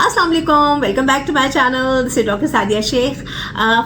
अस्सलाम वालेकुम, welcome back to my channel. This is doctor Sadia Shaikh.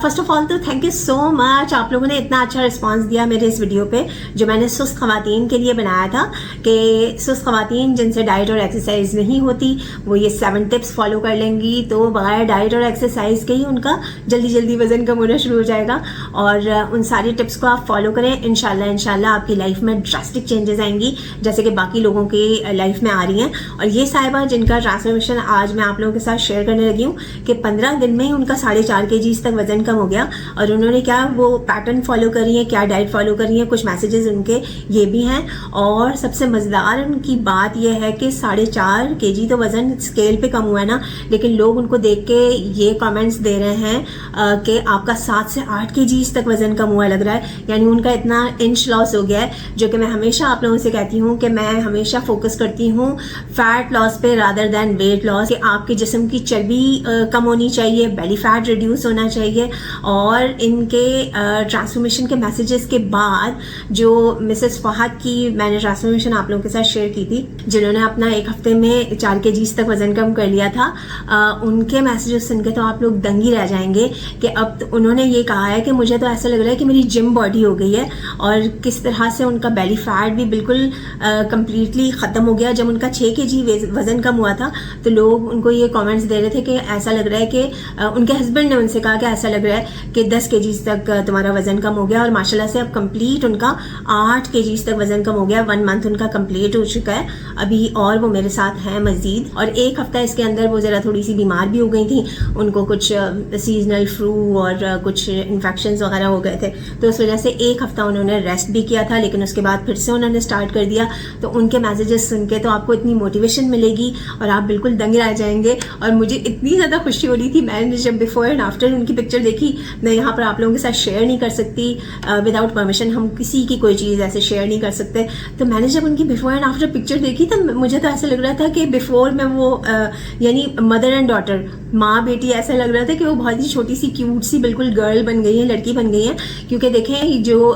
First of all तो thank you so much, आप लोगों ने इतना अच्छा रिस्पांस दिया मेरे इस वीडियो पे जो मैंने सुस्त ख़वातीन के लिए बनाया था कि सुस्त ख़वातीन जिनसे डाइट और एक्सरसाइज नहीं होती वो ये 7 टिप्स फॉलो कर लेंगी तो बगैर डाइट और एक्सरसाइज के ही उनका जल्दी जल्दी वज़न कम होना शुरू हो जाएगा। और उन सारी टिप्स को आप फॉलो करें, इंशाल्लाह आपकी लाइफ में ड्रास्टिक चेंजेस आएंगी जैसे कि बाकी लोगों की लाइफ में आ रही हैं। और ये साहिबा जिनका ट्रांसफॉर्मेशन आज मैं आप लोगों के साथ शेयर करने लगी हूँ कि 15 दिन में ही उनका 4.5 kg तक वजन कम हो गया। और उन्होंने क्या वो पैटर्न फॉलो करी है, क्या डाइट फॉलो करी है, कुछ मैसेजेस उनके ये भी हैं। और सबसे मज़ेदार उनकी बात यह है कि 4.5 kg तो वजन स्केल पे कम हुआ है ना, लेकिन लोग उनको देख के ये कमेंट्स दे रहे हैं कि आपका 7 से 8 kg तक वजन कम हुआ लग रहा है, यानी उनका इतना इंच लॉस हो गया है। जो कि मैं हमेशा आप लोगों से कहती हूँ कि मैं हमेशा फोकस करती हूँ फैट लॉस पे रादर देन वेट लॉस, कि आपके जिस्म की चर्बी कम होनी चाहिए, बेली फैट रिड्यूस होना चाहिए। और इनके ट्रांसफॉर्मेशन के मैसेजेस के बाद जो मिसेस फहद की मैंने ट्रांसफॉर्मेशन आप लोगों के साथ शेयर की थी, जिन्होंने अपना 1 हफ्ते में 4 kg तक वजन कम कर लिया था, उनके मैसेजेस सुन के तो आप लोग दंग ही रह जाएंगे कि अब तो उन्होंने ये कहा है कि मुझे तो ऐसा लग रहा है कि मेरी जिम बॉडी हो गई है। और किस तरह से उनका बेली फैट भी बिल्कुल कंप्लीटली ख़त्म हो गया। जब उनका 6 kg वजन कम हुआ था तो लोग उनको ये कमेंट्स दे रहे थे कि ऐसा लग रहा है कि उनके हस्बैंड ने उनसे कहा कि ऐसा लग रहा है कि 10 kg तक तुम्हारा वजन कम हो गया। और माशाल्लाह से अब कंप्लीट उनका 8 kg तक वजन कम हो गया। 1 मंथ उनका कंप्लीट हो चुका है अभी, और वो मेरे साथ हैं मजीद। और 1 हफ्ता इसके अंदर वो ज़रा थोड़ी सी बीमार भी हो गई थी, उनको कुछ सीजनल फ्लू और कुछ इन्फेक्शन वगैरह हो गए थे, तो उस वजह से 1 हफ्ता उन्होंने रेस्ट भी किया था, लेकिन उसके बाद फिर से उन्होंने स्टार्ट कर दिया। तो उनके मैसेजेस सुन के तो आपको इतनी मोटिवेशन मिलेगी और आप बिल्कुल दंग रह जाएंगे। और मुझे इतनी ज़्यादा खुशी हो रही थी, मैंने जब बिफोर एंड आफ्टर उनकी पिक्चर देखी, मैं यहाँ पर आप लोगों के साथ शेयर नहीं कर सकती विदाउट परमिशन, हम किसी की कोई चीज़ ऐसे शेयर नहीं कर सकते। तो मैंने जब उनकी बिफोर एंड आफ्टर पिक्चर देखी तो मुझे तो ऐसा लग रहा था कि बिफोर में वो यानी मदर एंड डॉटर, माँ बेटी, ऐसा लग रहा था कि वो बहुत ही छोटी सी क्यूट सी बिल्कुल गर्ल बन गई है, लड़की बन गई है। क्योंकि देखें जो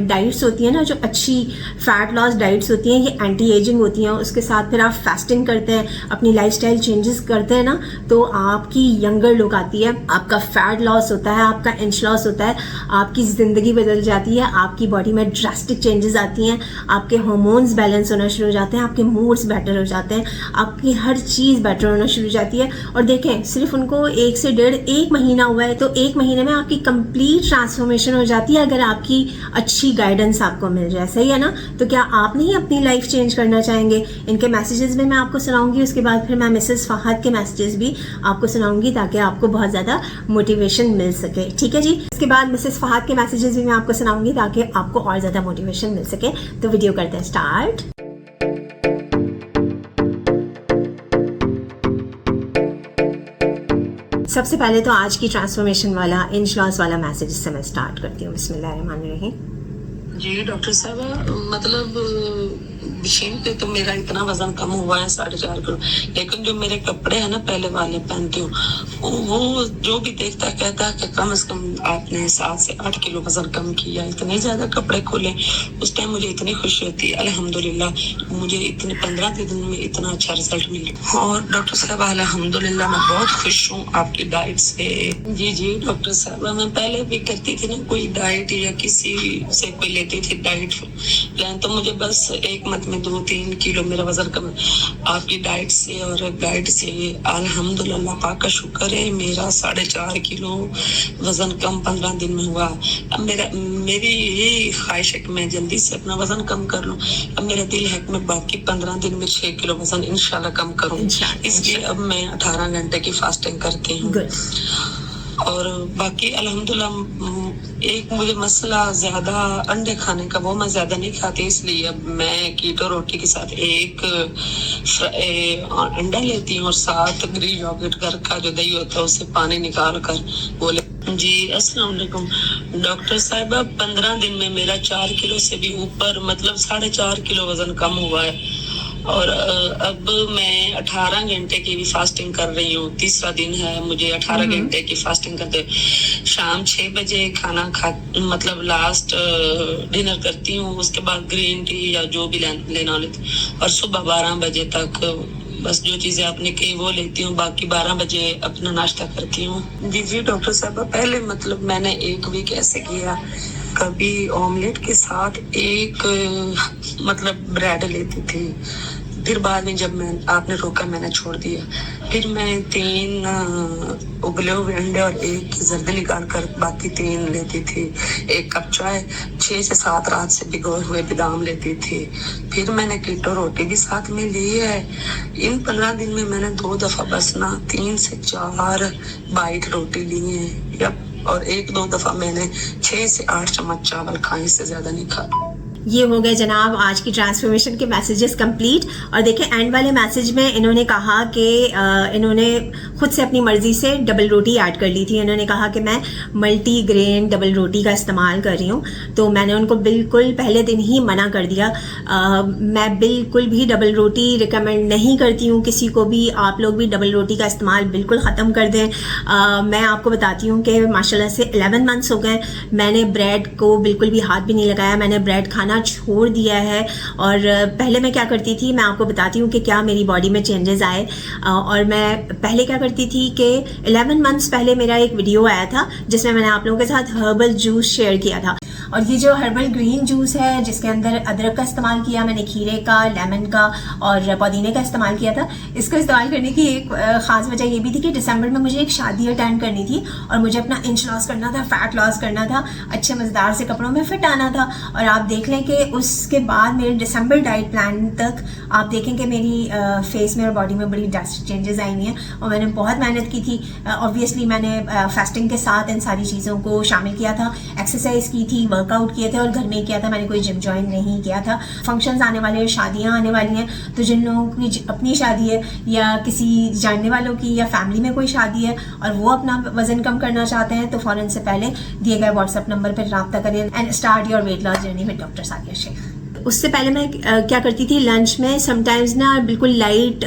डाइट्स होती हैं ना, जो अच्छी फैट लॉस डाइट्स होती हैं, ये एंटी एजिंग होती हैं। उसके साथ फिर आप फास्टिंग करते हैं, अपनी लाइफस्टाइल चेंजेस करते हैं ना, तो आपकी यंगर लुक आती है, आपका फैट लॉस होता है, आपका इंच लॉस होता है, आपकी ज़िंदगी बदल जाती है, आपकी बॉडी में ड्रास्टिक चेंजेस आती हैं, आपके हार्मोन्स बैलेंस होना शुरू हो जाते हैं, आपके मूड्स बेटर हो जाते हैं, आपकी हर चीज़ बेटर होना शुरू हो जाती है। और देखें सिर्फ उनको 1 से 1.5 महीना हुआ है, तो 1 महीने में आपकी कंप्लीट ट्रांसफॉर्मेशन हो जाती है अगर आपकी अच्छी गाइडेंस आपको मिल जाए। सही है ना? तो क्या आप नहीं अपनी लाइफ चेंज करना चाहेंगे? इनके मैसेजेस भी मैं आपको सुनाऊंगी, उसके बाद फिर मैं मिसेस फहद के मैसेजेस भी आपको सुनाऊंगी ताकि आपको बहुत ज़्यादा मोटिवेशन मिल सके। ठीक है जी। इसके बाद मिसेस फहद के मैसेजेस भी मैं आपको सुनाऊंगी ताकि आपको और ज़्यादा मोटिवेशन मिल सके। तो वीडियो करते हैं स्टार्ट। सबसे पहले तो आज की ट्रांसफॉर्मेशन वाला इंच लॉस वाला मैसेज से मैं स्टार्ट करती हूँ। बिस्मिल्लाहिर्रहमानिर्रहीम। जी डॉक्टर साहब, मतलब मशीन पे तो मेरा इतना वजन कम हुआ है 4.5 किलो, लेकिन जो मेरे कपड़े हैं ना पहले वाले पहनती हूँ, वो जो भी देखता कहता है कि कम से कम आपने 7 से 8 किलो वजन कम किया। इतने ज्यादा कपड़े खोले, उस टाइम मुझे इतनी खुशी होती है। अल्हम्दुलिल्लाह मुझे इतने 15 दिन में इतना अच्छा रिजल्ट मिला। और डॉक्टर साहब अल्हम्दुलिल्लाह मैं बहुत खुश हूँ आपकी डाइट से। जी डॉक्टर साहब, मैं पहले भी करती थी ना कोई डाइट या किसी से कोई लेती थी डाइट प्लान, तो मुझे बस 1 मंथ में 2-3 किलो मेरा वजन कम। आपकी डाइट से और गाइड से अल्हम्दुलिल्लाह पाक का शुक्र है, मेरा 4.5 किलो वजन कम 15 दिन में हुआ। अब मेरी यही ख्वाहिश है कि मैं जल्दी से अपना वजन कम कर लूं। अब मेरा दिल है कि मैं बाकी 15 दिन में 6 किलो वजन इंशाल्लाह कम करूं। इसलिए अब मैं 18 घंटे की फास्टिंग करती हूँ। और बाकी अल्हम्दुलिल्लाह एक मुझे मसला ज्यादा अंडे खाने का, वो मैं ज्यादा नहीं खाती, इसलिए अब मैं कीटो रोटी के साथ एक अंडा लेती हूँ और साथ ग्रीन योगर्ट घर का जो दही होता है उससे पानी निकाल कर वो जी। अस्सलाम वालेकुम डॉक्टर साहिबा, 15 दिन में मेरा 4 किलो से भी ऊपर मतलब 4.5 किलो वजन कम हुआ है। और अब मैं 18 घंटे की भी फास्टिंग कर रही हूँ। 3रा दिन है मुझे 18 घंटे की फास्टिंग करते। शाम 6 बजे खाना खा मतलब लास्ट डिनर करती हूँ, उसके बाद ग्रीन टी या जो भी लेना लेती, और सुबह 12 बजे तक बस जो चीजें आपने कही वो लेती हूँ, बाकी 12 बजे अपना नाश्ता करती हूँ। जी डॉक्टर साहब, पहले मतलब मैंने 1 वीक ऐसे किया, कभी ऑमलेट के साथ एक मतलब ब्रेड लेती थी, फिर बाद में जब आपने रोका मैंने छोड़ दिया। फिर मैं 3 उबले हुए अंडे और 1 की जर्दी निकाल कर बाकी 3 लेती थी। 1 कप चाय, 6 से 7 रात से भिगोए हुए बादाम लेती थी। फिर मैंने कीटो रोटी भी साथ में ली है। इन 15 दिन में मैंने 2 दफा बस ना 3 से 4 बाइट रोटी ली है, और 1-2 दफा मैंने 6 से 8 चम्मच चावल खाए, इससे ज्यादा नहीं खाया। ये हो गए जनाब आज की ट्रांसफॉर्मेशन के मैसेजेस कंप्लीट। और देखिए एंड वाले मैसेज में इन्होंने कहा कि इन्होंने खुद से अपनी मर्जी से डबल रोटी ऐड कर ली थी। इन्होंने कहा कि मैं मल्टी ग्रेन डबल रोटी का इस्तेमाल कर रही हूँ, तो मैंने उनको बिल्कुल पहले दिन ही मना कर दिया। मैं बिल्कुल भी डबल रोटी रिकमेंड नहीं करती हूँ किसी को भी। आप लोग भी डबल रोटी का इस्तेमाल बिल्कुल ख़त्म कर दें। मैं आपको बताती हूँ कि माशाल्लाह से 11 मंथ्स हो गए, मैंने ब्रेड को बिल्कुल भी हाथ भी नहीं लगाया, मैंने ब्रेड खाना छोड़ दिया है। और पहले मैं क्या करती थी, मैं आपको बताती हूँ कि क्या मेरी बॉडी में चेंजेस आए। और मैं पहले क्या करती थी कि 11 मंथ्स पहले मेरा एक वीडियो आया था जिसमें मैंने आप लोगों के साथ हर्बल जूस शेयर किया था। और ये जो हर्बल ग्रीन जूस है जिसके अंदर अदरक का इस्तेमाल किया मैंने, खीरे का, लेमन का और पुदीने का इस्तेमाल किया था। इसको इस्तेमाल करने की एक ख़ास वजह ये भी थी कि दिसंबर में मुझे एक शादी अटेंड करनी थी और मुझे अपना इंच लॉस करना था, फैट लॉस करना था, अच्छे मज़ेदार से कपड़ों में फिट आना था। और आप देख लें कि उसके बाद मेरे दिसंबर डाइट प्लान तक आप देखें कि मेरी फेस में और बॉडी में बड़ी ड्रास्टिक चेंजेस आई हुई हैं। और मैंने बहुत मेहनत की थी। ऑब्वियसली मैंने फास्टिंग के साथ इन सारी चीज़ों को शामिल किया था, एक्सरसाइज की थी, वर्कआउट किए थे और घर में ही किया था। मैंने कोई जिम ज्वाइन नहीं किया था। फंक्शंस आने वाले हैं, शादियां आने वाली हैं, तो जिन लोगों की अपनी शादी है या किसी जानने वालों की या फैमिली में कोई शादी है और वो अपना वजन कम करना चाहते हैं, तो फ़ौरन से पहले दिए गए व्हाट्सएप नंबर पर रब्ता करें and start your weight loss journey with doctor Sadia Shaikh. उससे पहले मैं क्या करती थी, लंच में समटाइम्स ना बिल्कुल लाइट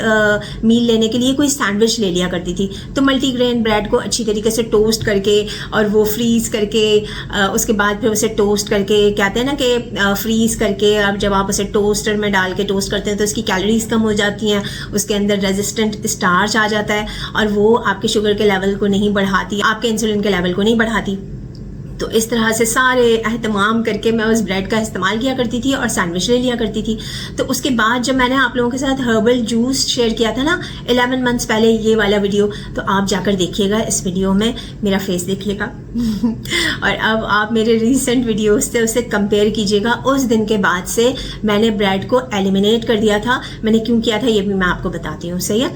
मील लेने के लिए कोई सैंडविच ले लिया करती थी। तो मल्टीग्रेन ब्रेड को अच्छी तरीके से टोस्ट करके और वो फ्रीज़ करके उसके बाद फिर उसे टोस्ट करके, कहते हैं ना कि फ्रीज़ करके अब जब आप उसे टोस्टर में डाल के टोस्ट करते हैं तो उसकी कैलोरीज कम हो जाती हैं, उसके अंदर रेजिस्टेंट स्टार्च आ जाता है और वो आपके शुगर के लेवल को नहीं बढ़ाती, आपके इंसुलिन के लेवल को नहीं बढ़ाती। तो इस तरह से सारे एहतमाम करके मैं उस ब्रेड का इस्तेमाल किया करती थी और सैंडविच ले लिया करती थी। तो उसके बाद जब मैंने आप लोगों के साथ हर्बल जूस शेयर किया था ना 11 मंथ्स पहले, ये वाला वीडियो, तो आप जाकर देखिएगा। इस वीडियो में मेरा फेस देखिएगा और अब आप मेरे रिसेंट वीडियोस से उसे कंपेयर कीजिएगा। उस दिन के बाद से मैंने ब्रेड को एलिमिनेट कर दिया था। मैंने क्यों किया था ये भी मैं आपको बताती हूँ, सही है,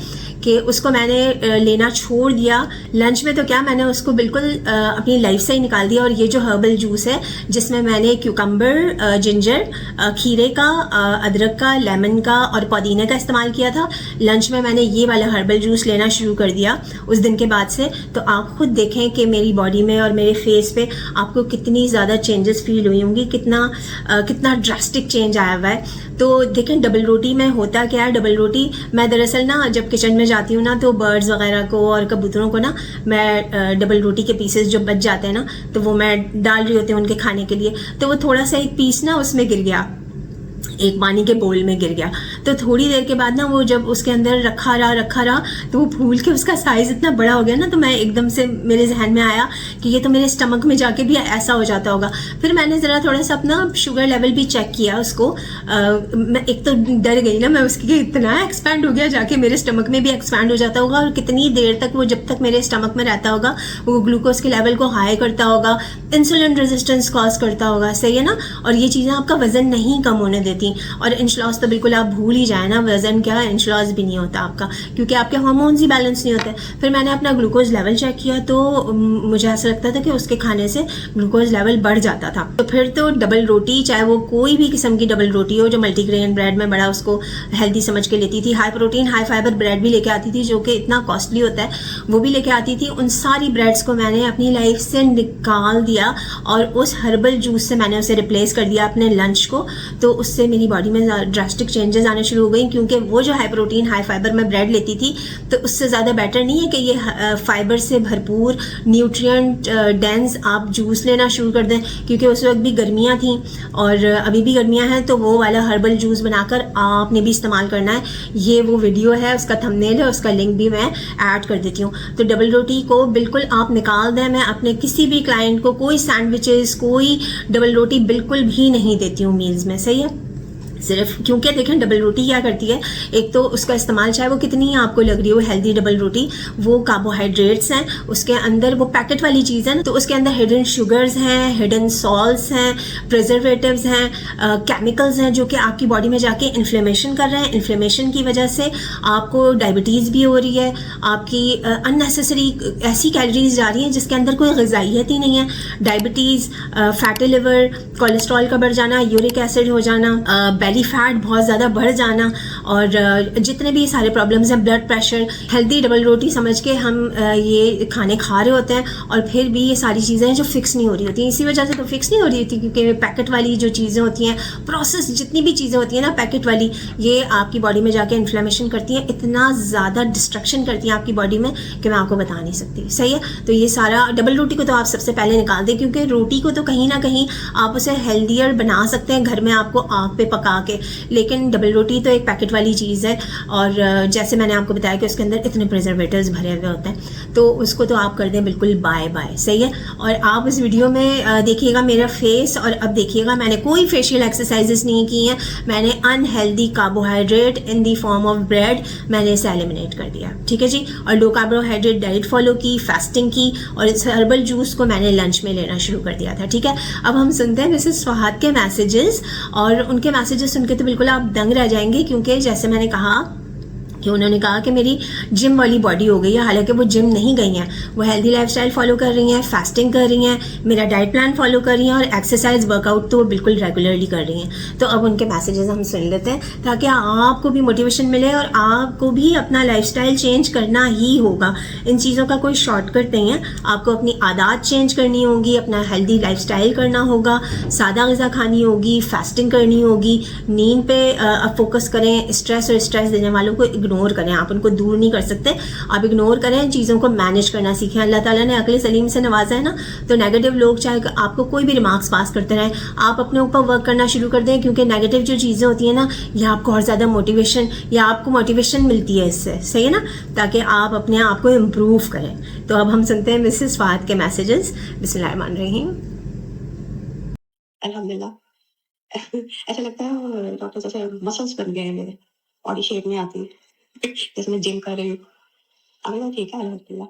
कि उसको मैंने लेना छोड़ दिया। लंच में तो क्या, मैंने उसको बिल्कुल अपनी लाइफ से ही निकाल दिया। और ये जो हर्बल जूस है जिसमें मैंने क्यूकम्बर, जिंजर, खीरे का, अदरक का, लेमन का और पुदीने का इस्तेमाल किया था, लंच में मैंने ये वाला हर्बल जूस लेना शुरू कर दिया उस दिन के बाद से। तो आप खुद देखें कि मेरी बॉडी में और मेरे फेस पे आपको कितनी ज़्यादा चेंजेस फील हुई होंगी, कितना ड्रास्टिक चेंज आया हुआ है। तो देखें डबल रोटी में होता क्या है, डबल रोटी मैं दरअसल ना जब किचन में जाती हूँ ना तो बर्ड्स वगैरह को और कबूतरों को ना मैं डबल रोटी के पीसेस जो बच जाते हैं ना तो वो मैं डाल रही होती हूँ उनके खाने के लिए। तो वो थोड़ा सा एक पीस ना उसमें गिर गया, एक पानी के बोल में गिर गया। तो थोड़ी देर के बाद ना वो जब उसके अंदर रखा रहा तो वो फूल के उसका साइज़ इतना बड़ा हो गया ना, तो मैं एकदम से मेरे जहन में आया कि ये तो मेरे स्टमक में जाके भी ऐसा हो जाता होगा। फिर मैंने ज़रा थोड़ा सा अपना शुगर लेवल भी चेक किया उसको। मैं एक तो डर गई ना मैं उसकी, इतना एक्सपैंड हो गया जाके मेरे स्टमक में भी एक्सपैंड हो जाता होगा और कितनी देर तक वो जब तक मेरे स्टमक में रहता होगा वो ग्लूकोज के लेवल को हाई करता होगा, इंसुलिन रेजिस्टेंस कॉज करता होगा, सही है ना। और ये चीज़ें आपका वज़न नहीं कम होने देती। और इंच लॉस तो बिल्कुल आप भूल ही जाए ना, वज़न क्या इंच लॉस भी नहीं होता आपका, क्योंकि आपके हार्मोन्स ही बैलेंस नहीं होते। फिर मैंने अपना ग्लूकोज लेवल चेक किया तो मुझे ऐसा लगता था कि उसके खाने से ग्लूकोज लेवल बढ़ जाता था। तो फिर तो डबल रोटी, चाहे वो कोई भी किस्म की डबल रोटी हो, जो मल्टीग्रेन ब्रेड में बड़ा उसको हेल्दी समझ के लेती थी, high protein high fibre bread भी लेके आती थी जो कि इतना कॉस्टली होता है, वो भी लेके आती थी। उन सारी ब्रेड्स को मैंने अपनी लाइफ से निकाल दिया और उस हर्बल जूस से मैंने उसे रिप्लेस कर दिया अपने लंच को। तो उससे मेरी बॉडी में ड्रास्टिक चेंजेस आने आना शुरू हो गई, क्योंकि वो जो हाई प्रोटीन हाई फाइबर मैं ब्रेड लेती थी तो उससे ज़्यादा बेटर नहीं है कि ये फाइबर से भरपूर न्यूट्रिएंट डेंस आप जूस लेना शुरू कर दें, क्योंकि उस वक्त भी गर्मियाँ थी और अभी भी गर्मियाँ हैं, तो वो वाला हर्बल जूस बनाकर आपने भी इस्तेमाल करना है। ये वो वीडियो है, उसका थंबनेल है, उसका लिंक भी मैं ऐड कर देती हूँ। तो डबल रोटी को बिल्कुल आप निकाल दें। मैं अपने किसी भी क्लाइंट को कोई सैंडविचेस, कोई डबल रोटी बिल्कुल भी नहीं देती हूँ मील्स में, सही है। सिर्फ क्योंकि देखें डबल रोटी क्या करती है, एक तो उसका इस्तेमाल चाहे वो कितनी आपको लग रही हो हेल्दी डबल रोटी, वो कार्बोहाइड्रेट्स हैं, उसके अंदर वो पैकेट वाली चीज़ है, तो उसके अंदर हिडन शुगर्स हैं, हिडन सॉल्ट्स हैं, प्रिजर्वेटिव्स हैं, केमिकल्स हैं जो कि आपकी बॉडी में जाके इन्फ्लेमेशन कर रहे हैं। इन्फ्लेमेशन की वजह से आपको डायबिटीज़ भी हो रही है, आपकी अननेसेसरी ऐसी कैलोरीज जा रही हैं जिसके अंदर कोई ग़िज़ाइयत ही नहीं है। डायबिटीज़, फैटी लिवर, कोलेस्ट्रॉल का बढ़ जाना, यूरिक एसिड हो जाना, बेली फैट बहुत ज़्यादा बढ़ जाना, और जितने भी सारे प्रॉब्लम्स हैं, ब्लड प्रेशर। हेल्दी डबल रोटी समझ के हम ये खाने खा रहे होते हैं और फिर भी ये सारी चीज़ें हैं जो फिक्स नहीं हो रही होती हैं। इसी वजह से तो फिक्स नहीं हो रही होती, क्योंकि पैकेट वाली जो चीज़ें होती हैं, प्रोसेस जितनी भी चीज़ें होती हैं ना पैकेट वाली, ये आपकी बॉडी में जाके इन्फ्लेमेशन करती हैं, इतना ज़्यादा डिस्ट्रक्शन करती हैं आपकी बॉडी में कि मैं आपको बता नहीं सकती, सही है। तो ये सारा डबल रोटी को तो आप सबसे पहले निकाल दें, क्योंकि रोटी को तो कहीं ना कहीं आप उसे हेल्दियर बना सकते हैं घर में आपको आग पे पका के, लेकिन डबल रोटी तो एक पैकेट वाली चीज़ है, और जैसे मैंने आपको बताया कि उसके अंदर इतने प्रिजर्वेटिव्स भरे हुए होते हैं, तो उसको तो आप कर दें बिल्कुल बाय बाय, सही है। और आप इस वीडियो में देखिएगा मेरा फेस, और अब देखिएगा मैंने कोई फेशियल एक्सरसाइजेस नहीं की हैं, मैंने unhealthy carbohydrate in the form of bread मैंने इसे एलिमिनेट कर दिया, ठीक है जी। और लो कार्बोहाइड्रेट डाइट फॉलो की, फास्टिंग की, और इस हर्बल जूस को मैंने लंच में लेना शुरू कर दिया था, ठीक है। अब हम सुनते हैं मिसेस फहाद के मैसेजेस, और उनके मैसेजेस सुन के तो बिल्कुल आप दंग रह जाएंगे, क्योंकि जैसे मैंने कहा कि उन्होंने कहा कि मेरी जिम वाली बॉडी हो गई है, हालांकि वो जिम नहीं गई हैं, वो हेल्दी लाइफस्टाइल फॉलो कर रही हैं, फास्टिंग कर रही हैं, मेरा डाइट प्लान फॉलो कर रही हैं, और एक्सरसाइज वर्कआउट तो वो बिल्कुल रेगुलरली कर रही हैं। तो अब उनके मैसेजेस हम सुन लेते हैं, ताकि आपको भी मोटिवेशन मिले, और आपको भी अपना लाइफस्टाइल चेंज करना ही होगा। इन चीज़ों का कोई शॉर्टकट नहीं है, आपको अपनी आदत चेंज करनी होगी, अपना हेल्दी लाइफस्टाइल करना होगा, सादा ग़िज़ा खानी होगी, फास्टिंग करनी होगी, नींद पे आप फोकस करें, स्ट्रेस और स्ट्रेस देने वालों को इग्नोर करें, आप उनको दूर नहीं कर सकते, आप इग्नोर करें, चीज़ों को मैनेज करना सीखें। अल्लाह ताला ने अक्ल सलीम से नवाजा है ना, तो नेगेटिव लोग चाहे आपको कोई भी रिमार्क्स पास करते रहें, आप अपने ऊपर वर्क करना शुरू कर दें, क्योंकि नेगेटिव जो चीज़ें होती हैं ना, ये आपको और ज़्यादा मोटिवेशन, या आपको मोटिवेशन मिलती है इससे, सही है ना, ताकि आप अपने आप को इम्प्रूव करें। तो अब हम सुनते हैं मिसेस फहाद के मैसेजेस। बिस्मिल्लाहिर्रहमानिर्रहीम। अल्हम्दुलिल्लाह ऐसा लगता है डॉक्टर जैसे मसल्स बन गए हैं मेरे, बॉडी शेप में आती है जैसे मैं जिम कर रही हूँ। अभी तो ठीक है अल्हम्दुलिल्लाह।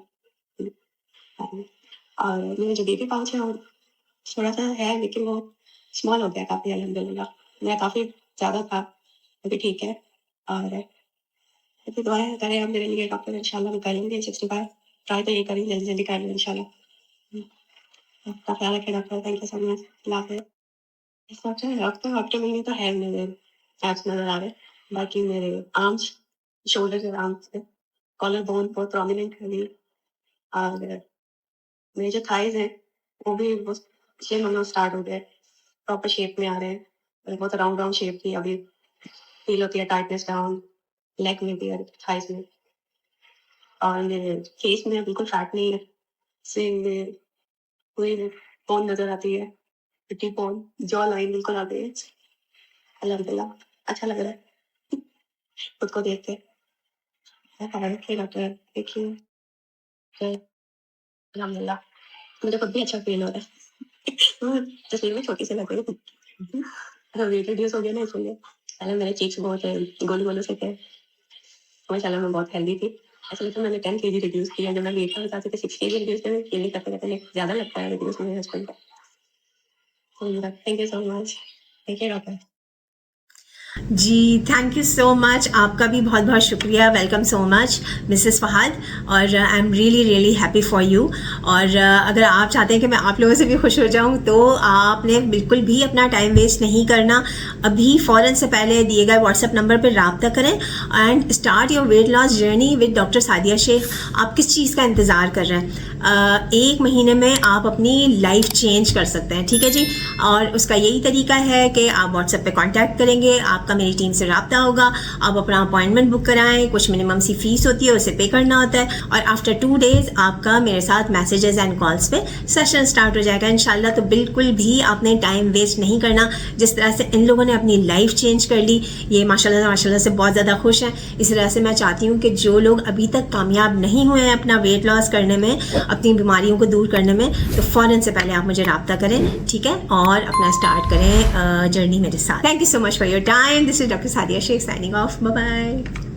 और मेरे जो बेबी पाउच है वो थोड़ा सा है, लेकिन वो स्मॉल हो गया काफ़ी अल्हम्दुलिल्लाह। मैं काफ़ी ज़्यादा था, अभी ठीक है। और अभी दुआएं करें आप मेरे लिए डॉक्टर, इंशाल्लाह मैं करेंगे 65 ट्राई तो ये करेंगे जल्दी जल्दी कर लें इंशाल्लाह। आपका ख्याल रखें doctor, thank you so much. Allah हाफ़िज़। इस हफ्ते में तो है मेरे एब्स नज़र आ रहे हैं, बाकी मेरे आर्म्स, शोल्डर और आर्म्स पे कॉलर बोन बहुत प्रोमिनेंट है अभी, और मेरे जो थाइज़ हैं वो भी वो शेप होना स्टार्ट हो गए, प्रॉपर शेप में आ रहे हैं, और बहुत राउंड राउंड शेप की अभी फील होती है, टाइटनेस डाउन लेग में भी और थाइज़ में। और मेरे फेस में बिल्कुल फैट नहीं है, सिर्फ पूरी बोन नज़र आती है, पिटी बोन, जॉ लाइन बिल्कुल आ गई है। अल्हम्दुलिल्लाह अच्छा लग रहा है खुद को देख के। रखिए डॉक्टर, देखिए अल्हम्दुलिल्लाह मुझे खुद भी अच्छा फील हो रहा है। तस्वीर में छोटी सी लग रही हूँ, वेट रिड्यूस हो गया ना इसलिए। पहले मेरे चीक्स बहुत गोलू गोलू से थे, माशाल्लाह मैं बहुत हेल्दी थी। एक्चुअली तो मैंने 10 केजी रिड्यूस किया, जब मैं वेट कम बताती थी 6 केजी रिड्यूस किया, फील नहीं करते करते ज़्यादा लगता है रिड्यूस मेरे हस्बैंड का। Thank you so much, thank you doctor. जी थैंक यू सो मच, आपका भी बहुत बहुत शुक्रिया, welcome so much Mrs Fahad, और I am really really happy for you. और अगर आप चाहते हैं कि मैं आप लोगों से भी खुश हो जाऊं, तो आपने बिल्कुल भी अपना टाइम वेस्ट नहीं करना। अभी फ़ौरन से पहले दिए गए व्हाट्सएप नंबर पर रब्ता करें and start your weight loss journey with doctor Sadia Shaikh. आप किस चीज़ का इंतज़ार कर रहे हैं? 1 महीने में आप अपनी लाइफ चेंज कर सकते हैं, ठीक है जी। और उसका यही तरीका है कि आप व्हाट्सएप पे कांटेक्ट करेंगे, आपका मेरी टीम से रब्ता होगा, आप अपना अपॉइंटमेंट बुक कराएं, कुछ मिनिमम सी फीस होती है उसे पे करना होता है, और आफ्टर 2 डेज़ आपका मेरे साथ मैसेजेस एंड कॉल्स पे सेशन स्टार्ट हो जाएगा इंशाल्लाह। तो बिल्कुल भी आपने टाइम वेस्ट नहीं करना। जिस तरह से इन लोगों ने अपनी लाइफ चेंज कर ली, ये माशाल्लाह से बहुत ज़्यादा खुश हैं। इस तरह से मैं चाहती हूँ कि जो लोग अभी तक कामयाब नहीं हुए हैं अपना वेट लॉस करने में, अपनी बीमारियों को दूर करने में, तो फ़ौरन से पहले आप मुझे रब्ता करें, ठीक है, और अपना स्टार्ट करें जर्नी मेरे साथ। Thank you so much for your time. This is doctor Sadia Shaikh signing off. Bye bye.